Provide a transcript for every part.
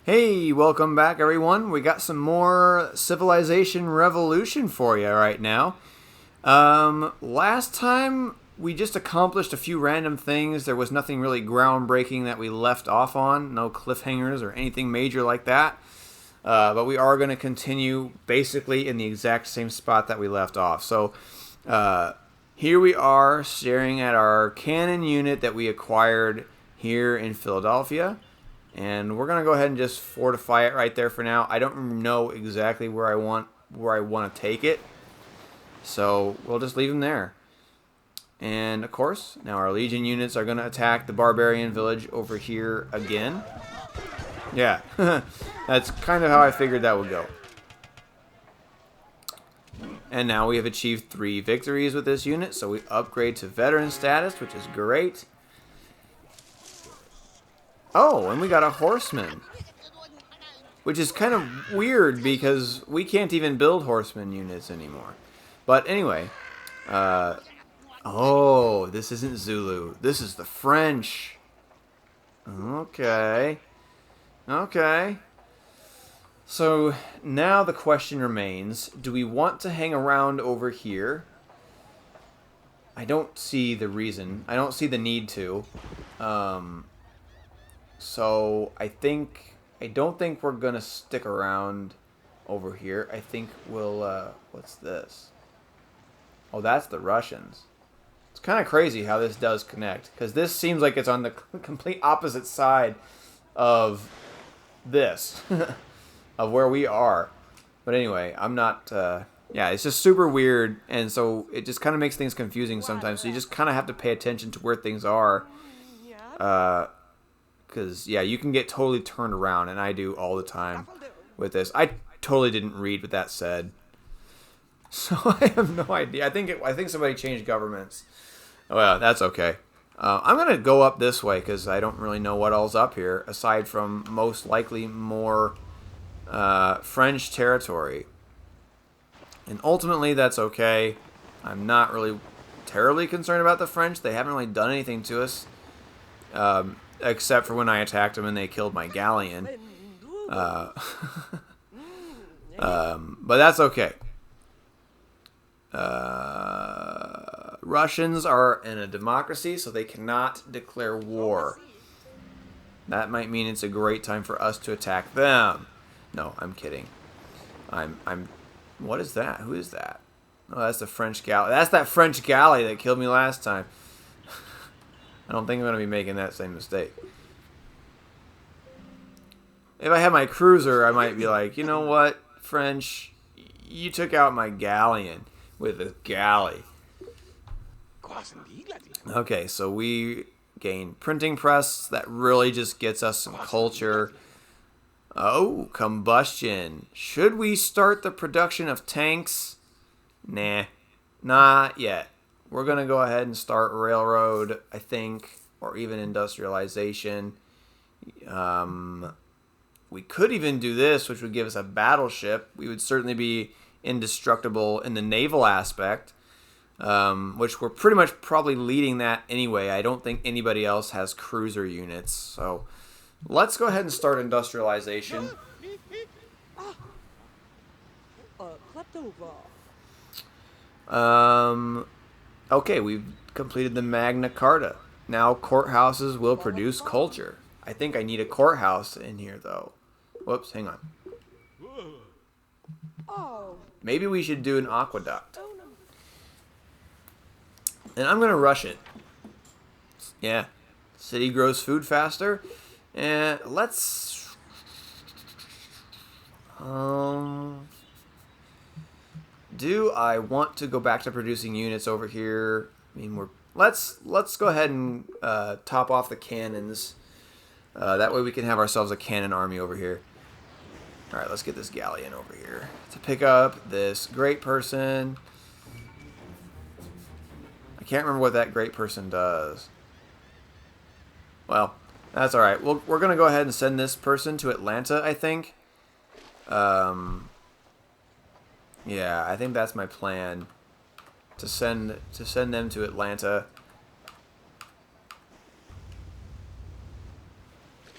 Hey, welcome back everyone. We got some more Civilization Revolution for you right now. Last time we just accomplished a few random things. There was nothing really groundbreaking that we left off on. No cliffhangers or anything major like that. But we are going to continue basically in the exact same spot that we left off. So, here we are staring at our cannon unit that we acquired here in Philadelphia. And we're gonna go ahead and just fortify it right there for now. I don't know exactly where I want to take it, so we'll just leave them there. And of course, now our Legion units are gonna attack the barbarian village over here again. Yeah, that's kind of how I figured that would go. And now we have achieved 3 victories with this unit, so we upgrade to veteran status, which is great. Oh, and we got a horseman. Which is kind of weird because we can't even build horseman units anymore. But anyway. Oh, this isn't Zulu. This is the French. Okay. Okay. So now the question remains, do we want to hang around over here? I don't see the reason. I don't see the need to. So I don't think we're gonna stick around over here. I think we'll what's this? Oh, that's the Russians. It's kind of crazy how this does connect, because this seems like it's on the complete opposite side of this of where we are. But anyway, I'm not yeah, it's just super weird, and so it just kind of makes things confusing sometimes. So you just kind of have to pay attention to where things are. Because, yeah, you can get totally turned around, and I do all the time with this. I totally didn't read what that said. So I have no idea. I think somebody changed governments. Oh, yeah, that's okay. I'm going to go up this way, because I don't really know what all's up here, aside from most likely more French territory. And ultimately, that's okay. I'm not really terribly concerned about the French. They haven't really done anything to us. Except for when I attacked them and they killed my galleon. But that's okay. Russians are in a democracy, so they cannot declare war. That might mean it's a great time for us to attack them. No, I'm kidding. What is that? Who is that? Oh, that's the French galley. That's that French galley that killed me last time. I don't think I'm going to be making that same mistake. If I had my cruiser, I might be like, you know what, French, you took out my galleon with a galley. Okay, so we gain printing press. That really just gets us some culture. Oh, combustion. Should we start the production of tanks? Nah, not yet. We're going to go ahead and start railroad, I think, or even industrialization. We could even do this, which would give us a battleship. We would certainly be indestructible in the naval aspect, which we're pretty much probably leading that anyway. I don't think anybody else has cruiser units. So let's go ahead and start industrialization. Okay, we've completed the Magna Carta. Now courthouses will produce culture. I think I need a courthouse in here, though. Whoops, hang on. Maybe we should do an aqueduct. And I'm going to rush it. Yeah. City grows food faster. And let's... do I want to go back to producing units over here? I mean, let's go ahead and top off the cannons. That way we can have ourselves a cannon army over here. All right, let's get this galleon over here to pick up this great person. I can't remember what that great person does. Well, that's all right. We're going to go ahead and send this person to Atlanta, I think. Yeah, I think that's my plan. To send them to Atlanta.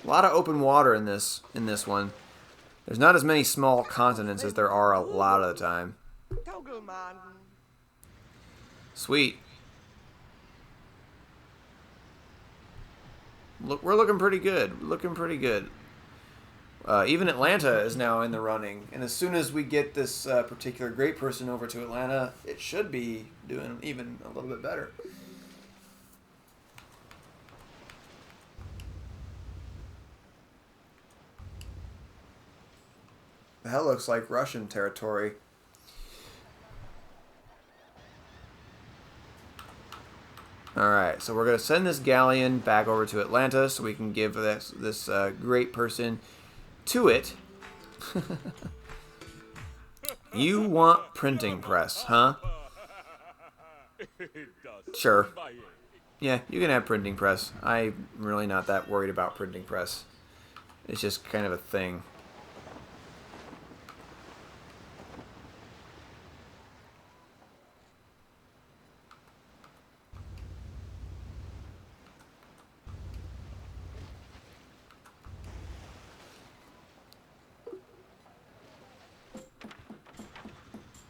A lot of open water in this one. There's not as many small continents as there are a lot of the time. Sweet. Look, we're looking pretty good. Looking pretty good. Even Atlanta is now in the running, and as soon as we get this particular great person over to Atlanta, it should be doing even a little bit better. The hell looks like Russian territory. Alright, so we're going to send this galleon back over to Atlanta so we can give this great person to it. You want printing press, huh? Sure. Yeah, you can have printing press. I'm really not that worried about printing press. It's just kind of a thing.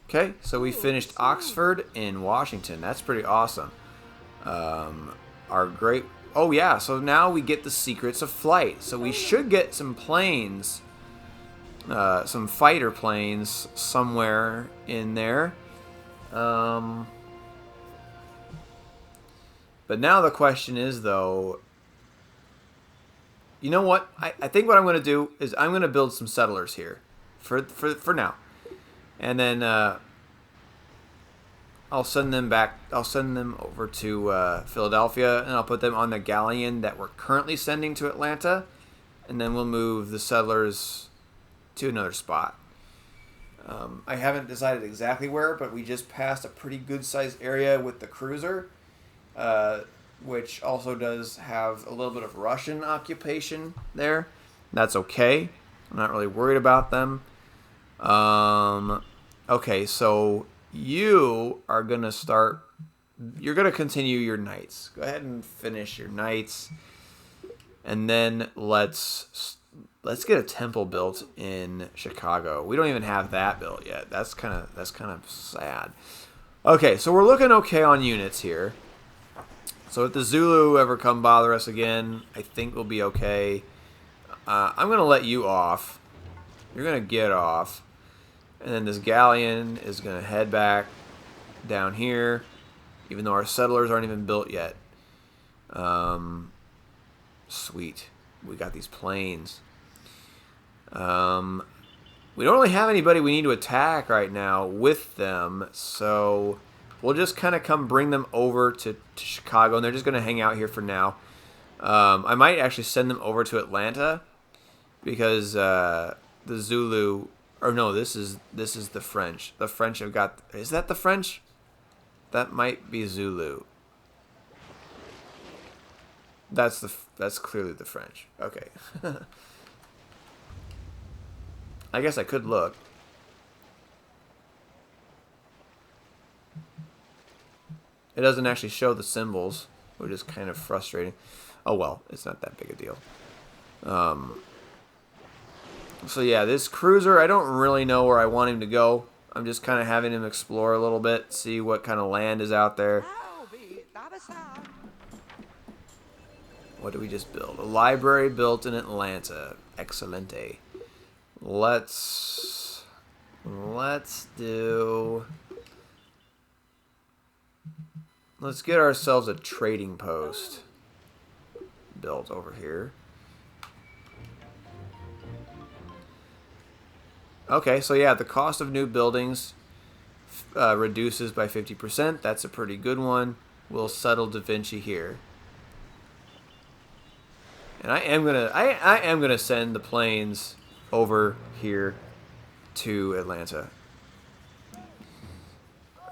Okay, so we finished Oxford and Washington. That's pretty awesome. Our great... Oh, yeah, so now we get the secrets of flight. So we should get some planes, some fighter planes somewhere in there. But now the question is, though... You know what? I think what I'm going to do is I'm going to build some settlers here for now. And then I'll send them back. I'll send them over to Philadelphia, and I'll put them on the galleon that we're currently sending to Atlanta. And then we'll move the settlers to another spot. I haven't decided exactly where, but we just passed a pretty good-sized area with the cruiser, which also does have a little bit of Russian occupation there. That's okay. I'm not really worried about them. Okay, so you are going to start, you're going to continue your knights. Go ahead and finish your knights. And then let's get a temple built in Chicago. We don't even have that built yet. That's kind of sad. Okay, so we're looking okay on units here. So if the Zulu ever come bother us again, I think we'll be okay. I'm going to let you off. You're going to get off. And then this galleon is going to head back down here, even though our settlers aren't even built yet. Sweet. We got these planes. We don't really have anybody we need to attack right now with them, so we'll just kind of come bring them over to Chicago, and they're just going to hang out here for now. I might actually send them over to Atlanta, because the Zulu... Or no, this is the French. The French have got... Is that the French? That might be Zulu. That's clearly the French. Okay. I guess I could look. It doesn't actually show the symbols, which is kind of frustrating. Oh well, it's not that big a deal. So yeah, this cruiser, I don't really know where I want him to go. I'm just kind of having him explore a little bit, see what kind of land is out there. What did we just build? A library built in Atlanta. Excelente. Let's get ourselves a trading post built over here. Okay, so yeah, the cost of new buildings reduces by 50%. That's a pretty good one. We'll settle Da Vinci here. And I am gonna send the planes over here to Atlanta.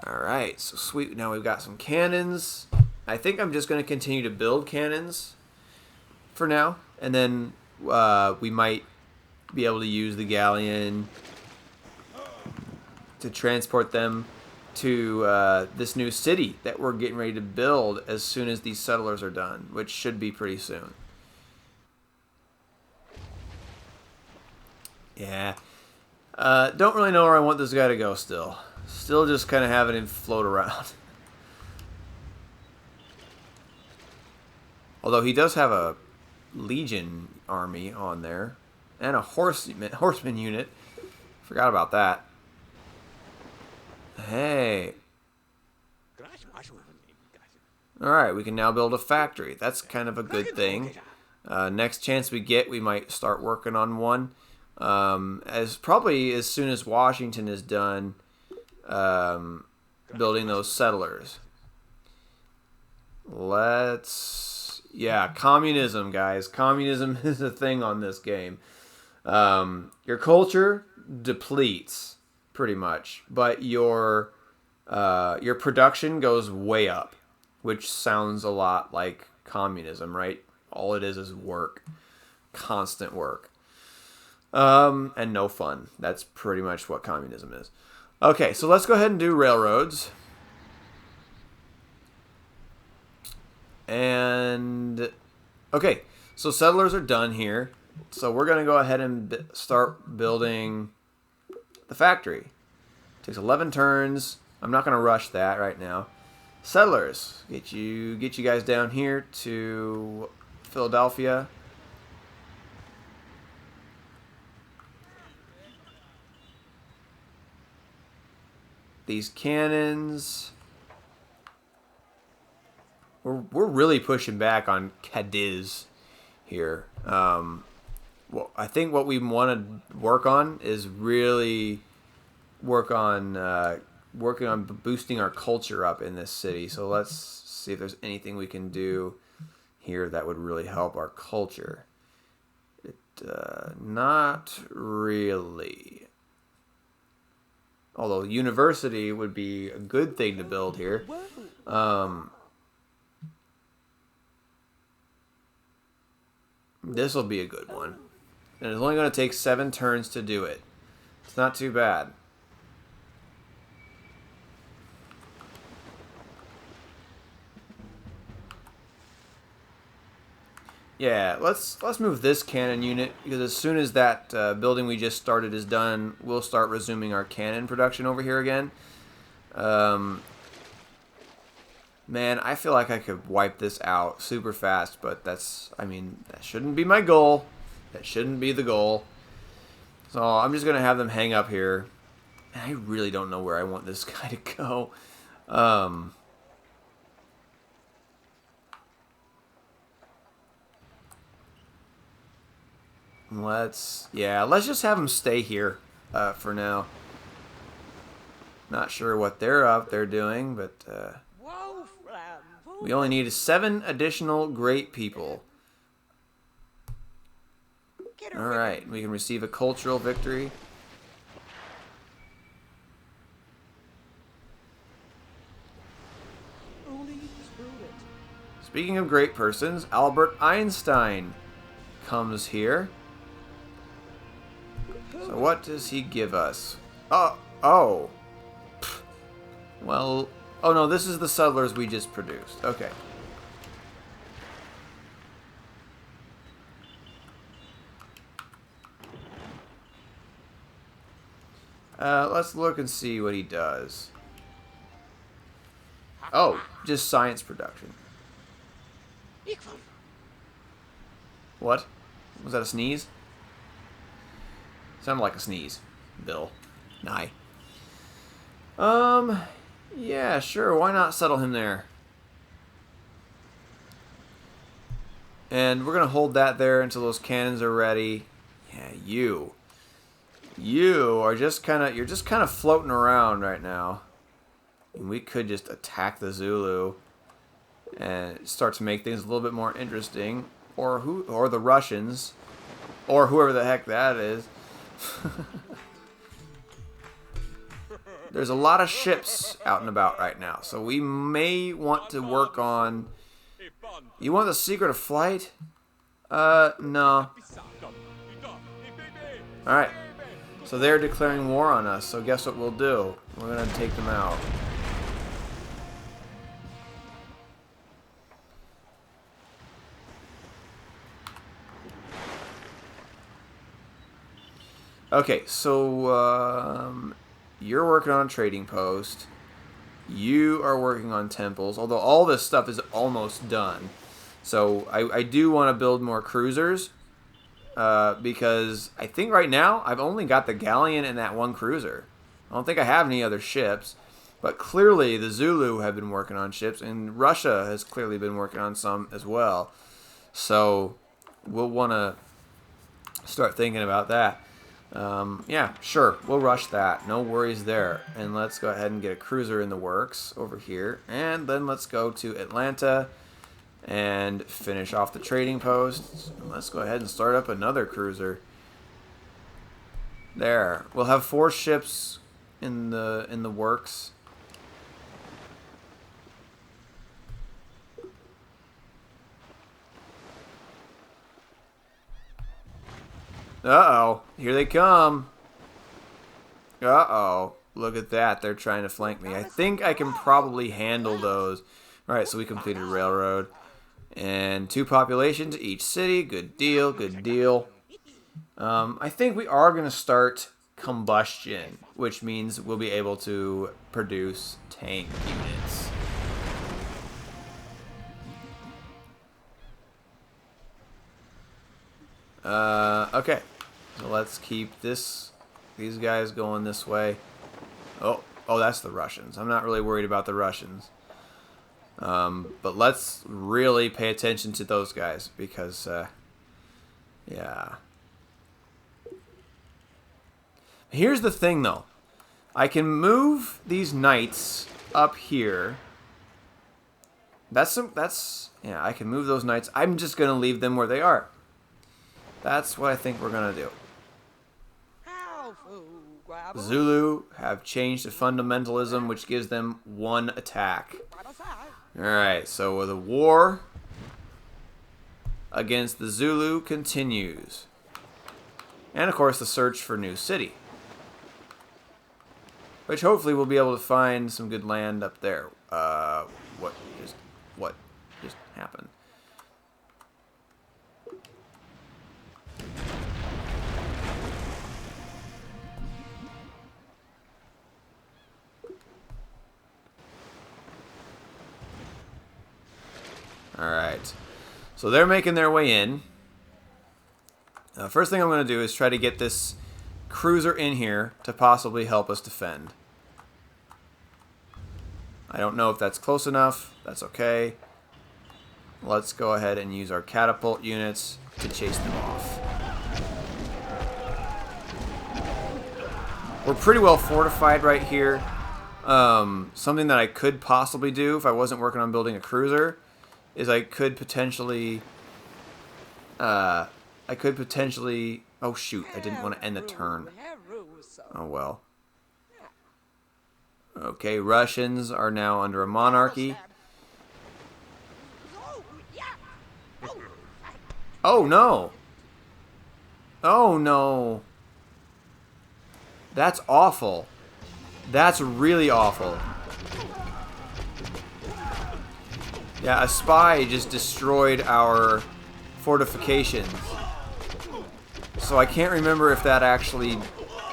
Alright, so sweet. Now we've got some cannons. I think I'm just gonna continue to build cannons for now. And then we might be able to use the galleon to transport them to this new city that we're getting ready to build as soon as these settlers are done, which should be pretty soon. Yeah. Don't really know where I want this guy to go still. Still just kind of having him float around. Although he does have a Legion army on there. And a horseman unit. Forgot about that. Hey. Alright, we can now build a factory. That's kind of a good thing. Next chance we get, we might start working on one. Probably as soon as Washington is done building those settlers. Yeah, communism, guys. Communism is a thing on this game. Your culture depletes, pretty much, but your production goes way up, which sounds a lot like communism, right? All it is work. Constant work. And no fun. That's pretty much what communism is. Okay, so let's go ahead and do railroads. And okay, so settlers are done here. So we're going to go ahead and start building the factory. Takes 11 turns. I'm not going to rush that right now. Settlers, get you guys down here to Philadelphia. These cannons. We're really pushing back on Cadiz here. Well, I think what we want to work on is really working on boosting our culture up in this city. So let's see if there's anything we can do here that would really help our culture. Not really. Although university would be a good thing to build here. This will be a good one. And it's only going to take 7 turns to do it. It's not too bad. Yeah, let's move this cannon unit, because as soon as that building we just started is done, we'll start resuming our cannon production over here again. Man, I feel like I could wipe this out super fast, but that shouldn't be my goal. That shouldn't be the goal. So I'm just going to have them hang up here. And I really don't know where I want this guy to go. Let's just have them stay here for now. Not sure what they're out there doing, but we only need 7 additional great people. Alright, we can receive a cultural victory. Speaking of great persons, Albert Einstein comes here. So what does he give us? Oh. Well, oh no, this is the settlers we just produced. Okay. Let's look and see what he does. Oh, just science production. What? Was that a sneeze? Sounded like a sneeze, Bill. Nye. Yeah, sure, why not settle him there? And we're gonna hold that there until those cannons are ready. Yeah, you are just you're just kind of floating around right now. And we could just attack the Zulu and start to make things a little bit more interesting, or the Russians, or whoever the heck that is. There's a lot of ships out and about right now, so we may want to work on... You want the secret of flight? No. Alright. So they're declaring war on us, so guess what we'll do? We're going to take them out. Okay, so you're working on a trading post. You are working on temples, although all this stuff is almost done. So I do want to build more cruisers because I think right now I've only got the galleon and that one cruiser. I don't think I have any other ships. But clearly the Zulu have been working on ships, and Russia has clearly been working on some as well. So we'll want to start thinking about that. Yeah, sure, we'll rush that. No worries there. And let's go ahead and get a cruiser in the works over here. And then let's go to Atlanta and finish off the trading posts. And let's go ahead and start up another cruiser. There. We'll have 4 ships in the works. Uh-oh. Here they come. Uh-oh. Look at that. They're trying to flank me. I think I can probably handle those. Alright, so we completed railroad. And 2 population to each city. Good deal. Good deal. I think we are going to start combustion, which means we'll be able to produce tank units. Okay. So let's keep these guys going this way. Oh, that's the Russians. I'm not really worried about the Russians. But let's really pay attention to those guys because, yeah. Here's the thing, though. I can move these knights up here. Yeah, I can move those knights. I'm just going to leave them where they are. That's what I think we're going to do. Zulu have changed to fundamentalism, which gives them 1 attack. Alright, so the war against the Zulu continues. And, of course, the search for new city. Which hopefully we'll be able to find some good land up there. What just happened? Alright. So they're making their way in. First thing I'm going to do is try to get this cruiser in here to possibly help us defend. I don't know if that's close enough. That's okay. Let's go ahead and use our catapult units to chase them off. We're pretty well fortified right here. Something that I could possibly do if I wasn't working on building a cruiser is I could potentially... oh shoot, I didn't want to end the turn. Oh well. Okay, Russians are now under a monarchy. Oh no! Oh no! That's awful. That's really awful. Yeah, a spy just destroyed our fortifications. So I can't remember if that actually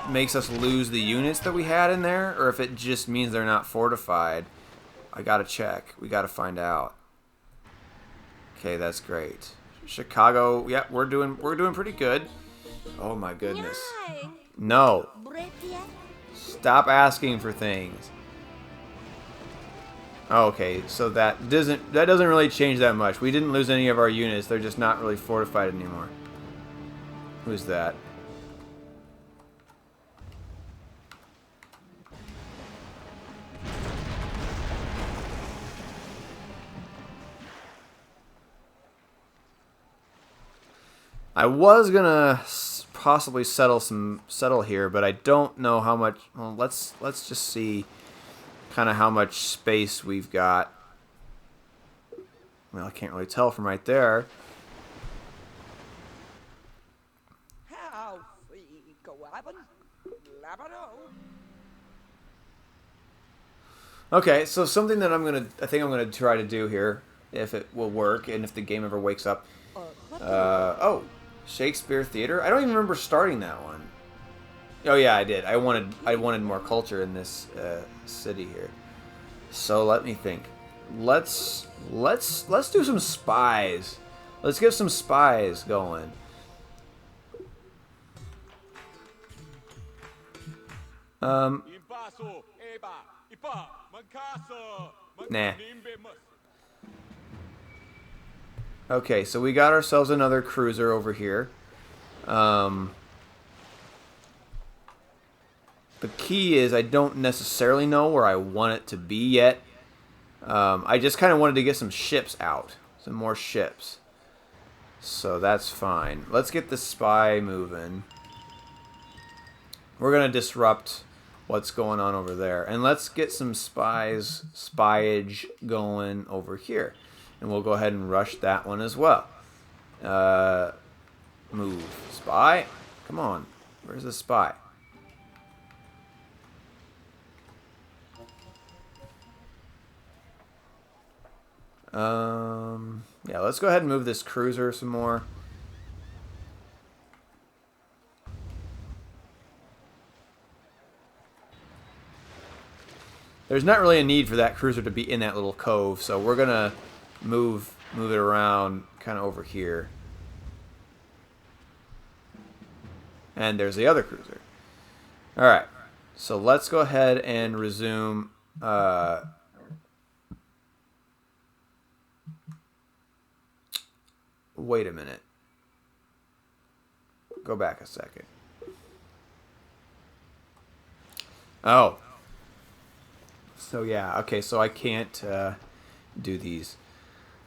makes us lose the units that we had in there, or if it just means they're not fortified. I gotta check. We gotta find out. Okay, that's great. Chicago, yeah, we're doing pretty good. Oh my goodness. No. Stop asking for things. Okay, so that doesn't really change that much. We didn't lose any of our units. They're just not really fortified anymore. Who's that? I was gonna possibly settle here, but I don't know how much. Well, let's just see kind of how much space we've got. Well, I can't really tell from right there. Okay, so something that I think I'm gonna try to do here, if it will work, and if the game ever wakes up. Oh, Shakespeare Theater. I don't even remember starting that one. Oh yeah, I did. I wanted more culture in this city here. So let me think. Let's do some spies. Let's get some spies going. Nah. Okay, so we got ourselves another cruiser over here. The key is I don't necessarily know where I want it to be yet. I just kind of wanted to get some ships out. Some more ships. So that's fine. Let's get the spy moving. We're going to disrupt what's going on over there. And let's get some spyage going over here. And we'll go ahead and rush that one as well. Move. Spy? Come on. Where's the spy? Yeah, let's go ahead and move this cruiser some more. There's not really a need for that cruiser to be in that little cove, so we're gonna move it around kind of over here. And there's the other cruiser. Alright, so let's go ahead and resume. Wait a minute. Go back a second. Oh. So yeah, okay, so I can't do these.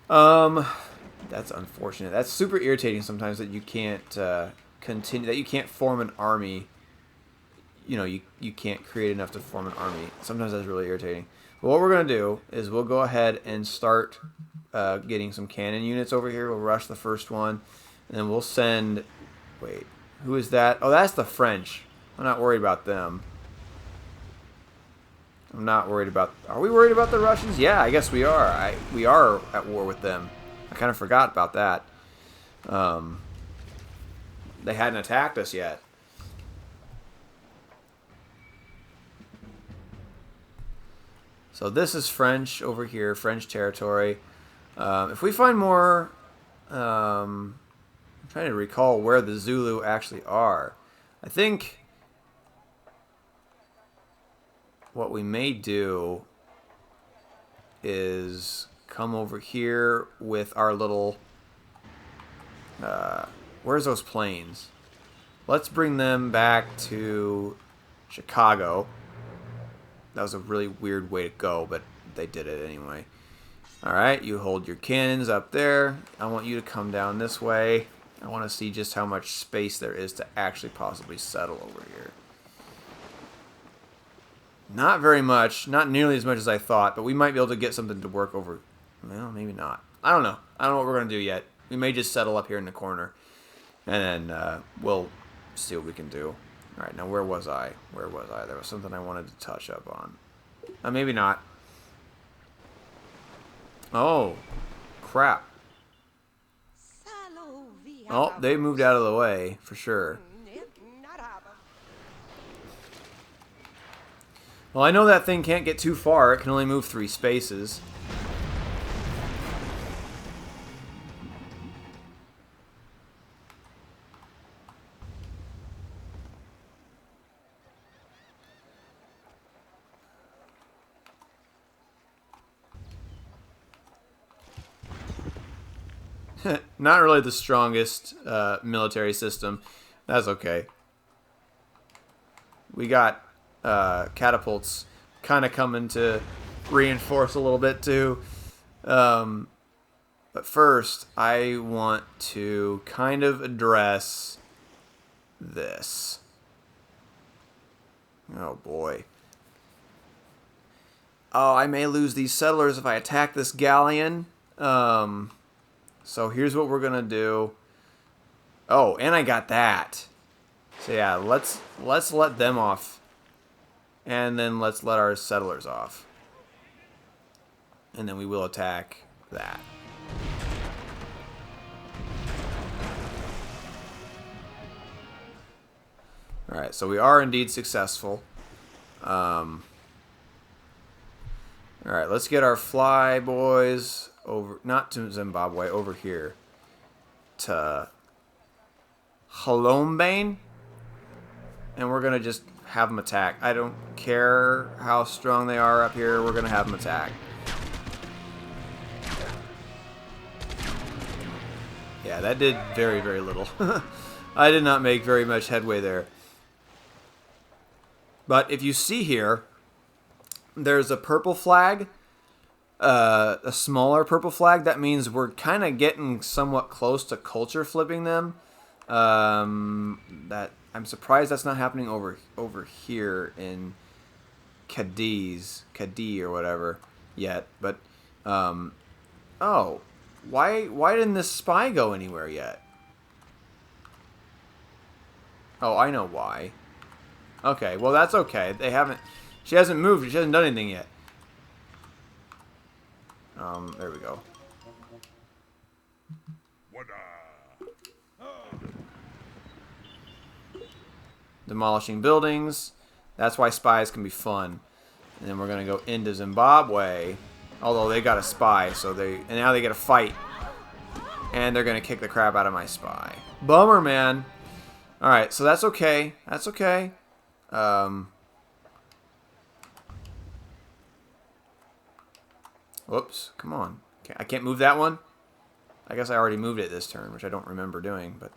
That's unfortunate. That's super irritating sometimes that you can't continue, that you can't form an army. You know, you can't create enough to form an army. Sometimes that's really irritating. But what we're going to do is we'll go ahead and start getting some cannon units over here. We'll rush the first one. And then we'll send... Wait, who is that? Oh, that's the French. I'm not worried about them. I'm not worried about... Are we worried about the Russians? Yeah, I guess we are. We are at war with them. I kind of forgot about that. They hadn't attacked us yet. So this is French over here, French territory. If we find more... I'm trying to recall where the Zulu actually are. I think what we may do is come over here with our little... where's those planes? Let's bring them back to Chicago. That was a really weird way to go, but they did it anyway. Alright, you hold your cannons up there. I want you to come down this way. I want to see just how much space there is to actually possibly settle over here. Not very much. Not nearly as much as I thought, but we might be able to get something to work over. Well, maybe not. I don't know. I don't know what we're going to do yet. We may just settle up here in the corner. And then we'll see what we can do. Alright, now where was I? Where was I? There was something I wanted to touch up on. Maybe not. Oh, crap. Oh, they moved out of the way, for sure. Well, I know that thing can't get too far. It can only move 3 spaces. Not really the strongest military system. That's okay. We got catapults kind of coming to reinforce a little bit too. But first, I want to kind of address this. Oh boy. Oh, I may lose these settlers if I attack this galleon. So here's what we're gonna do. Oh, and I got that. So yeah, let's let them off. And then let's let our settlers off. And then we will attack that. Alright, so we are indeed successful. Alright, let's get our fly boys over, not to Zimbabwe, over here. To Holombane. And we're going to just have them attack. I don't care how strong they are up here. We're going to have them attack. Yeah, that did very, very little. I did not make very much headway there. But if you see here, there's a purple flag, a smaller purple flag. That means we're kind of getting somewhat close to culture flipping them. That I'm surprised that's not happening over here in Cadiz or whatever yet. But oh, why didn't this spy go anywhere yet? Oh, I know why. Okay, well that's okay. They haven't. She hasn't moved. She hasn't done anything yet. There we go. Demolishing buildings. That's why spies can be fun. And then we're gonna go into Zimbabwe. Although they got a spy, so now they get a fight. And they're gonna kick the crap out of my spy. Bummer, man. Alright, so that's okay. That's okay. Whoops, come on. I can't move that one? I guess I already moved it this turn, which I don't remember doing, but...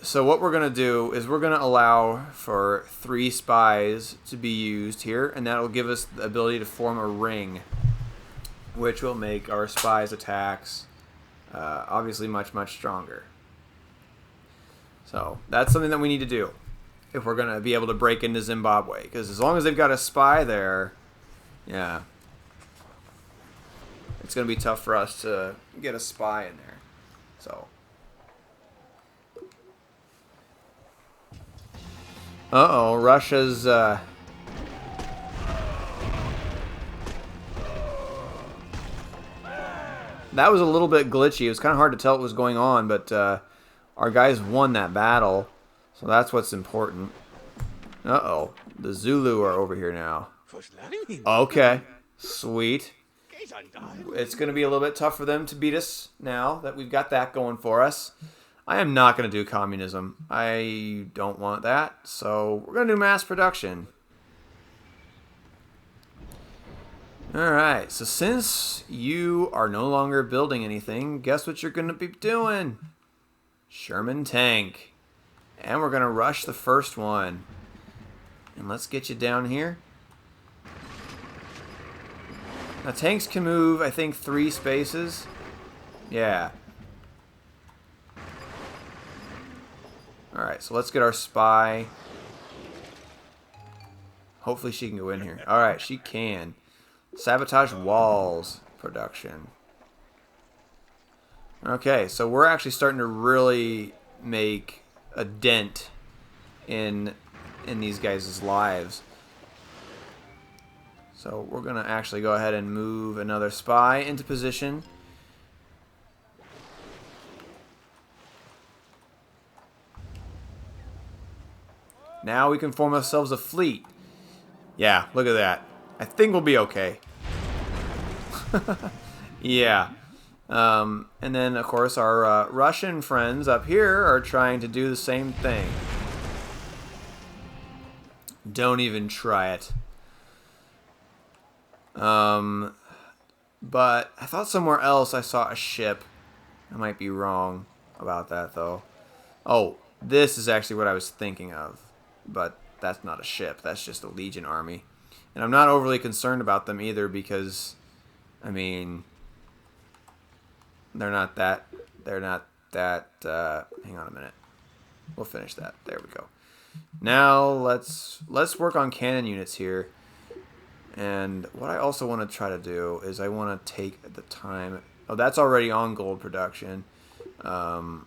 So what we're going to do is we're going to allow for 3 spies to be used here, and that will give us the ability to form a ring, which will make our spies' attacks obviously much, much stronger. So that's something that we need to do if we're going to be able to break into Zimbabwe, because as long as they've got a spy there, yeah, it's going to be tough for us to get a spy in there. So... Uh-oh, Russia's, that was a little bit glitchy. It was kind of hard to tell what was going on, but our guys won that battle, so that's what's important. Uh-oh, the Zulu are over here now. Okay, sweet. It's going to be a little bit tough for them to beat us now that we've got that going for us. I am not going to do communism. I don't want that. So we're going to do mass production. Alright, so since you are no longer building anything, guess what you're going to be doing? Sherman tank. And we're going to rush the first one. And let's get you down here. Now tanks can move, I think, 3 spaces. Yeah. Alright, so let's get our spy. Hopefully she can go in here. Alright, she can. Sabotage walls production. Okay, so we're actually starting to really make a dent in these guys' lives. So we're going to actually go ahead and move another spy into position. Now we can form ourselves a fleet. Yeah, look at that. I think we'll be okay. Yeah. And then, of course, our Russian friends up here are trying to do the same thing. Don't even try it. But I thought somewhere else I saw a ship. I might be wrong about that, though. Oh, this is actually what I was thinking of. But that's not a ship. That's just a Legion army. And I'm not overly concerned about them either because, I mean, they're not that, hang on a minute. We'll finish that. There we go. Now let's work on cannon units here. And what I also want to try to do is I want to take the time. Oh, that's already on gold production. How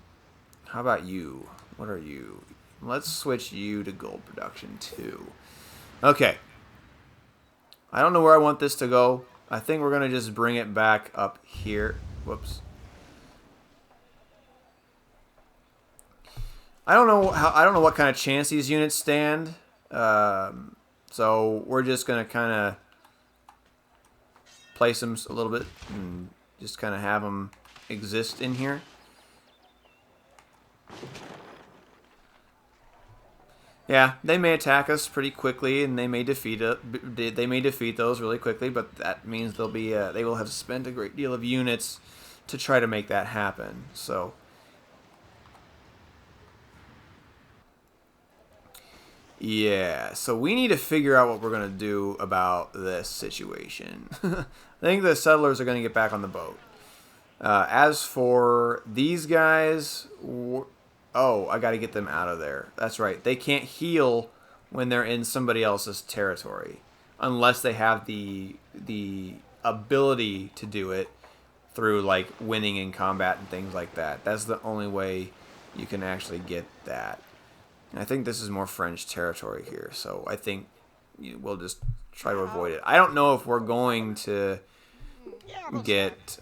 about you? What are you? Let's switch you to gold production too. Okay. I don't know where I want this to go. I think we're going to just bring it back up here. Whoops. I don't know what kind of chance these units stand. So we're just gonna kind of place them a little bit and just kind of have them exist in here. Yeah, they may attack us pretty quickly, and they may defeat it. They may defeat those really quickly, but that means they'll be they will have spent a great deal of units to try to make that happen. So, yeah, so we need to figure out what we're gonna do about this situation. I think the settlers are gonna get back on the boat. As for these guys. Oh, I got to get them out of there. That's right. They can't heal when they're in somebody else's territory unless they have the ability to do it through like winning in combat and things like that. That's the only way you can actually get that. And I think this is more French territory here, so I think we'll just try to avoid it. I don't know if we're going to get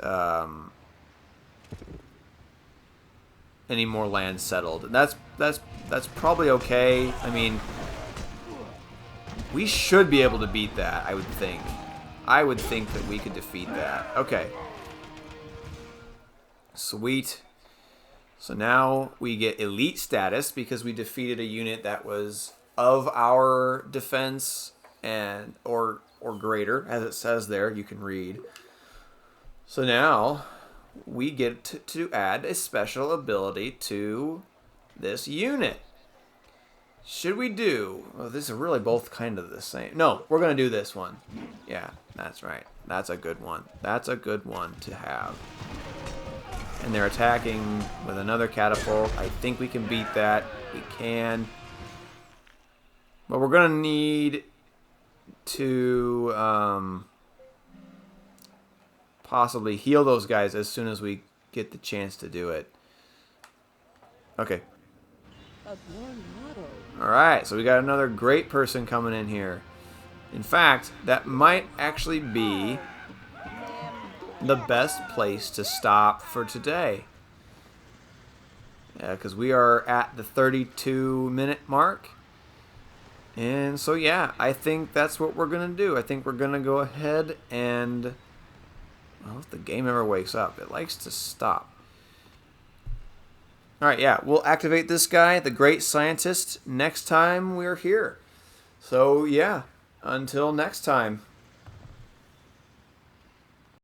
any more land settled. That's probably okay. I mean, we should be able to beat that, I would think. I would think that we could defeat that. Okay. Sweet. So now we get elite status because we defeated a unit that was of our defense and or greater, as it says there. You can read. So now we get to add a special ability to this unit. Should we do... Well, these are really both kind of the same. No, we're going to do this one. Yeah, that's right. That's a good one. That's a good one to have. And they're attacking with another catapult. I think we can beat that. We can. But we're going to need to... possibly heal those guys as soon as we get the chance to do it. Okay. Alright, so we got another great person coming in here. In fact, that might actually be the best place to stop for today. Yeah, because we are at the 32-minute mark. And so, yeah, I think that's what we're going to do. I think we're going to go ahead and... Well, if the game ever wakes up, it likes to stop. Alright, yeah, we'll activate this guy, the great scientist, next time we're here. So, yeah, until next time.